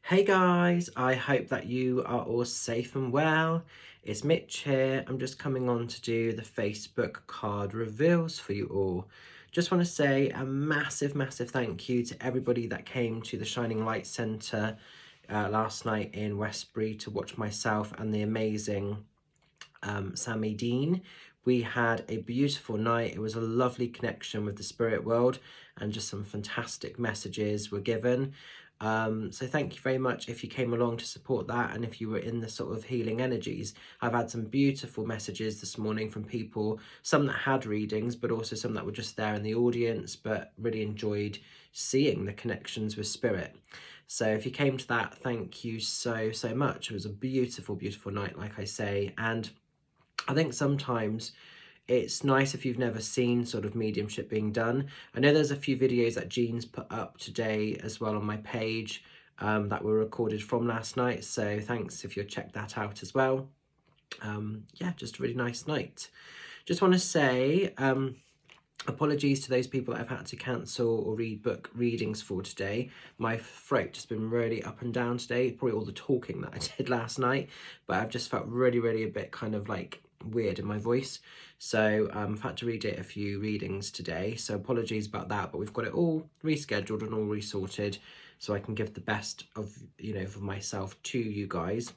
Hey guys, I hope that you are all safe and well. It's Mitch here. I'm just coming on to do the Facebook card reveals for you all. Just want to say a massive thank you to everybody that came to the Shining Light Centre last night in Westbury to watch myself and the amazing Sammy Dean. We had a beautiful night. It was a lovely connection with the spirit world and just some fantastic messages were given. So thank you very much if you came along to support that and if you were in the sort of healing energies. I've had some beautiful messages this morning from people, some that had readings, but also some that were just there in the audience, but really enjoyed seeing the connections with spirit. So if you came to that, thank you so much. It was a beautiful night, like I say. And I think sometimes it's nice if you've never seen sort of mediumship being done. I know there's a few videos that Jean's put up today as well on my page that were recorded from last night. So thanks if you'll check that out as well. Yeah, just a really nice night. Just want to say apologies to those people that I've had to cancel or rebook readings for today. My throat has been really up and down today, probably all the talking that I did last night, but I've just felt really a bit kind of like weird in my voice. So I've had to redo a few readings today, so apologies about that, but we've got it all rescheduled and all resorted so I can give the best of, of myself to you guys,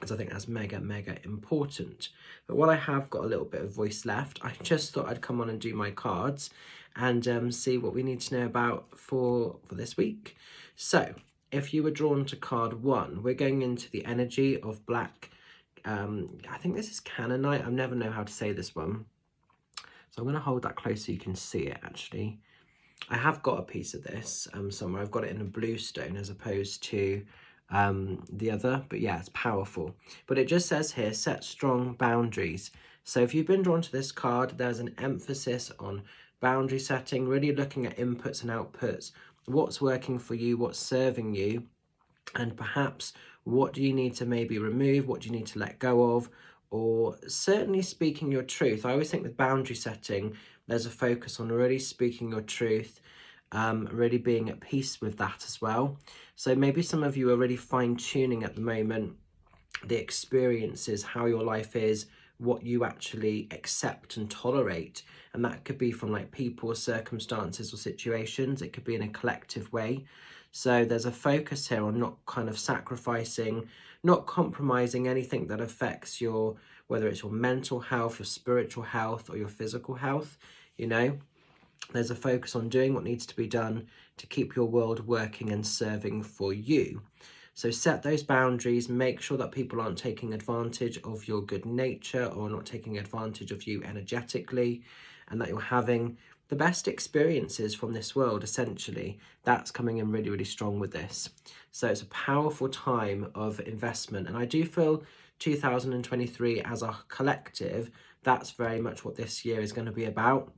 as I think that's mega important. But while I have got a little bit of voice left, I just thought I'd come on and do my cards and see what we need to know about for this week. So if you were drawn to card 1, we're going into the energy of black. I think this is Canaanite. I never know how to say this one. So I'm going to hold that close so you can see it actually. I have got a piece of this somewhere. I've got it in a blue stone as opposed to the other, but yeah, it's powerful. But it just says here, set strong boundaries. So if you've been drawn to this card, there's an emphasis on boundary setting, really looking at inputs and outputs, what's working for you, what's serving you, and perhaps what do you need to maybe remove, what do you need to let go of, or certainly speaking your truth. I always think with boundary setting, there's a focus on really speaking your truth, really being at peace with that as well. So maybe some of you are really fine-tuning at the moment the experiences, how your life is, what you actually accept and tolerate. And that could be from like people, circumstances or situations. It could be in a collective way. So there's a focus here on not kind of sacrificing, not compromising anything that affects your, whether it's your mental health, your spiritual health or your physical health, There's a focus on doing what needs to be done to keep your world working and serving for you. So set those boundaries, make sure that people aren't taking advantage of your good nature or not taking advantage of you energetically, and that you're having the best experiences from this world, essentially. That's coming in really strong with this. So it's a powerful time of investment. And I do feel 2023 as a collective, that's very much what this year is going to be about.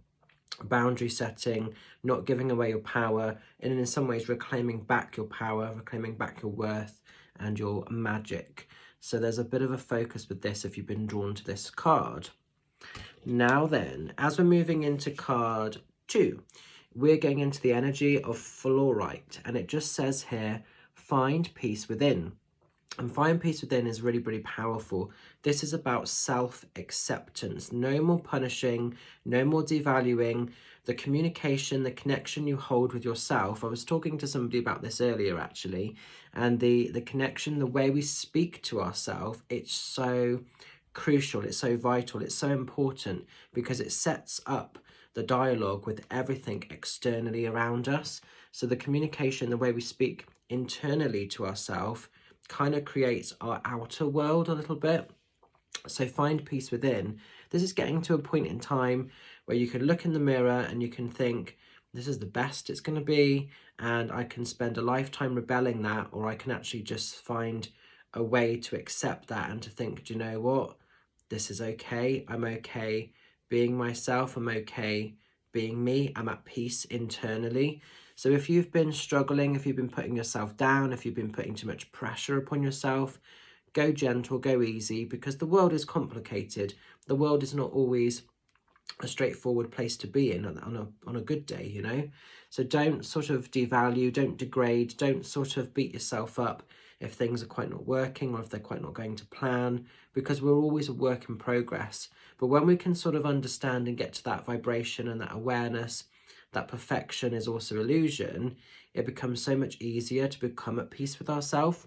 Boundary setting, not giving away your power, and in some ways reclaiming back your power, reclaiming back your worth and your magic. So there's a bit of a focus with this if you've been drawn to this card. Now then, as we're moving into card 2, we're going into the energy of fluorite, and it just says here, find peace within. And find peace within is really powerful. This is about self-acceptance. No more punishing, no more devaluing. The communication, the connection you hold with yourself. I was talking to somebody about this earlier, actually. And the connection, the way we speak to ourselves, it's so crucial, it's so vital, it's so important because it sets up the dialogue with everything externally around us. So the communication, the way we speak internally to ourselves, kind of creates our outer world a little bit. So find peace within. This is getting to a point in time where you can look in the mirror and you can think, this is the best it's going to be, and I can spend a lifetime rebelling that, or I can actually just find a way to accept that and to think, do you know what? This is okay. I'm okay being myself. I'm okay being me. I'm at peace internally. So if you've been struggling, if you've been putting yourself down, if you've been putting too much pressure upon yourself, go gentle, go easy, because the world is complicated. The world is not always a straightforward place to be in on a good day, So don't sort of devalue, don't degrade, don't sort of beat yourself up if things are quite not working or if they're quite not going to plan, because we're always a work in progress. But when we can sort of understand and get to that vibration and that awareness that perfection is also illusion, it becomes so much easier to become at peace with ourselves.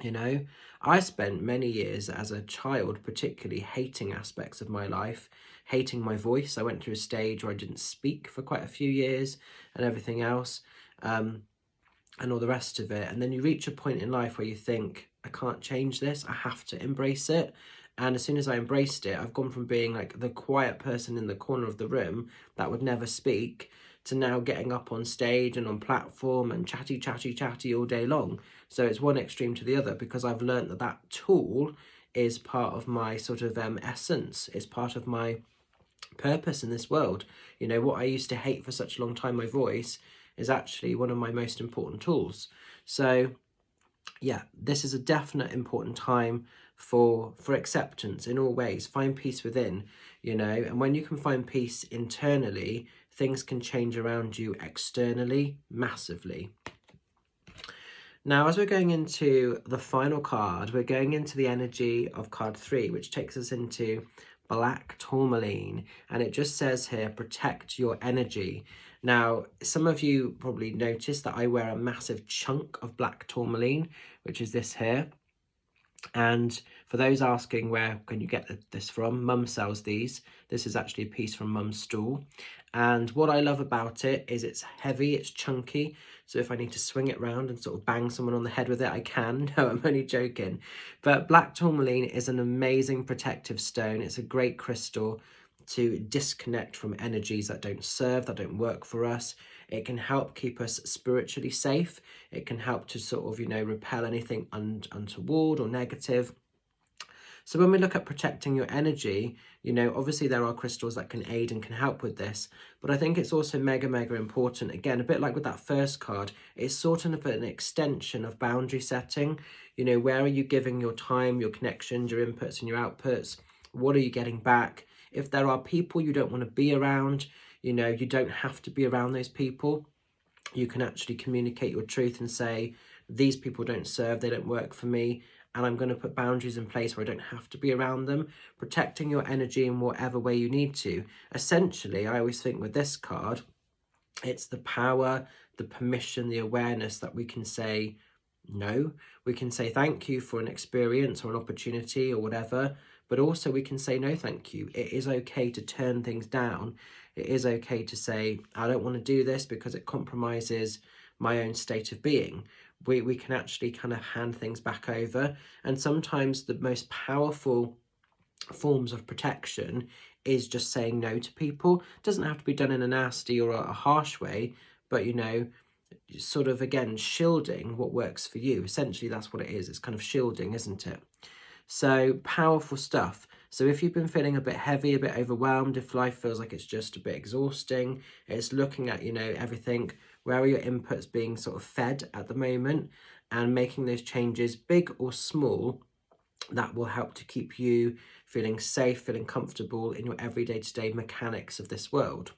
You know, I spent many years as a child particularly hating aspects of my life, hating my voice. I went through a stage where I didn't speak for quite a few years and everything else, and all the rest of it. And then you reach a point in life where you think, I can't change this, I have to embrace it. And as soon as I embraced it, I've gone from being like the quiet person in the corner of the room that would never speak to now getting up on stage and on platform and chatty all day long. So it's one extreme to the other, because I've learned that that tool is part of my sort of essence. It's part of my purpose in this world. You know, what I used to hate for such a long time, my voice, is actually one of my most important tools. So yeah, this is a definite important time for acceptance in all ways. Find peace within, you know, and when you can find peace internally, things can change around you externally massively. Now, as we're going into the final card, we're going into the energy of card 3, which takes us into black tourmaline, and it just says here, protect your energy. Now, some of you probably noticed that I wear a massive chunk of black tourmaline, which is this here. And for those asking where can you get this from, Mum sells these. This is actually a piece from Mum's stall. And what I love about it is it's heavy, it's chunky. So if I need to swing it around and sort of bang someone on the head with it, I can. No, I'm only joking. But black tourmaline is an amazing protective stone. It's a great crystal to disconnect from energies that don't serve, that don't work for us. It can help keep us spiritually safe. It can help to sort of, you know, repel anything untoward or negative. So when we look at protecting your energy, you know, obviously there are crystals that can aid and can help with this, but I think it's also mega important. Again, a bit like with that first card, it's sort of an extension of boundary setting. You know, where are you giving your time, your connections, your inputs and your outputs? What are you getting back? If there are people you don't want to be around, you know, you don't have to be around those people. You can actually communicate your truth and say, these people don't serve, they don't work for me, and I'm going to put boundaries in place where I don't have to be around them, protecting your energy in whatever way you need to. Essentially, I always think with this card, it's the power, the permission, the awareness that we can say no. We can say thank you for an experience or an opportunity or whatever, but also we can say no thank you. It is okay to turn things down. It is okay to say, I don't want to do this because it compromises my own state of being. We can actually kind of hand things back over. And sometimes the most powerful forms of protection is just saying no to people. It doesn't have to be done in a nasty or a harsh way, but, you know, sort of, again, shielding what works for you. Essentially, that's what it is. It's kind of shielding, isn't it? So powerful stuff. So if you've been feeling a bit heavy, a bit overwhelmed, if life feels like it's just a bit exhausting, it's looking at, you know, everything, where are your inputs being sort of fed at the moment, and making those changes, big or small, that will help to keep you feeling safe, feeling comfortable in your everyday to-day mechanics of this world.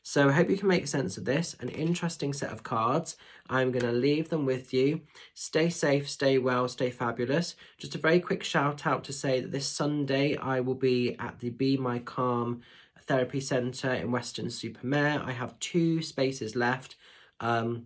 So I hope you can make sense of this. An interesting set of cards. I'm going to leave them with you. Stay safe, stay well, stay fabulous. Just a very quick shout out to say that this Sunday I will be at the Be My Calm Therapy Centre in Weston-super-Mare. I have 2 spaces left. I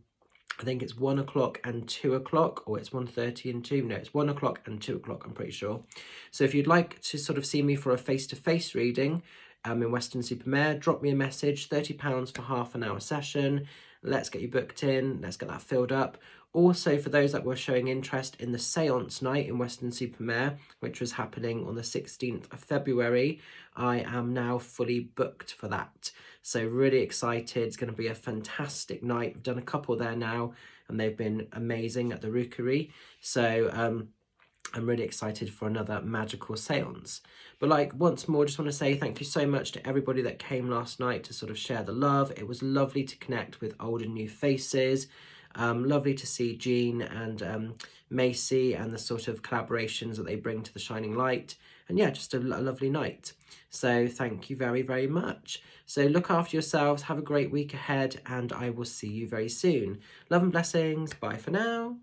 think it's 1 o'clock and 2 o'clock, or it's 1:30 and 2. No, it's 1 o'clock and 2 o'clock, I'm pretty sure. So if you'd like to sort of see me for a face-to-face reading, in Weston-super-Mare, drop me a message, £30 for half an hour session. Let's get you booked in, let's get that filled up. Also, for those that were showing interest in the seance night in Weston-super-Mare, which was happening on the 16th of February, I am now fully booked for that. So really excited. It's going to be a fantastic night. I've done a couple there now, and they've been amazing at the Rookery. So I'm really excited for another magical seance. But like, once more, just want to say thank you so much to everybody that came last night to sort of share the love. It was lovely to connect with old and new faces. Lovely to see Jean and Macy and the sort of collaborations that they bring to the Shining Light. And yeah, just a lovely night. So thank you very, very much. So look after yourselves, have a great week ahead, and I will see you very soon. Love and blessings. Bye for now.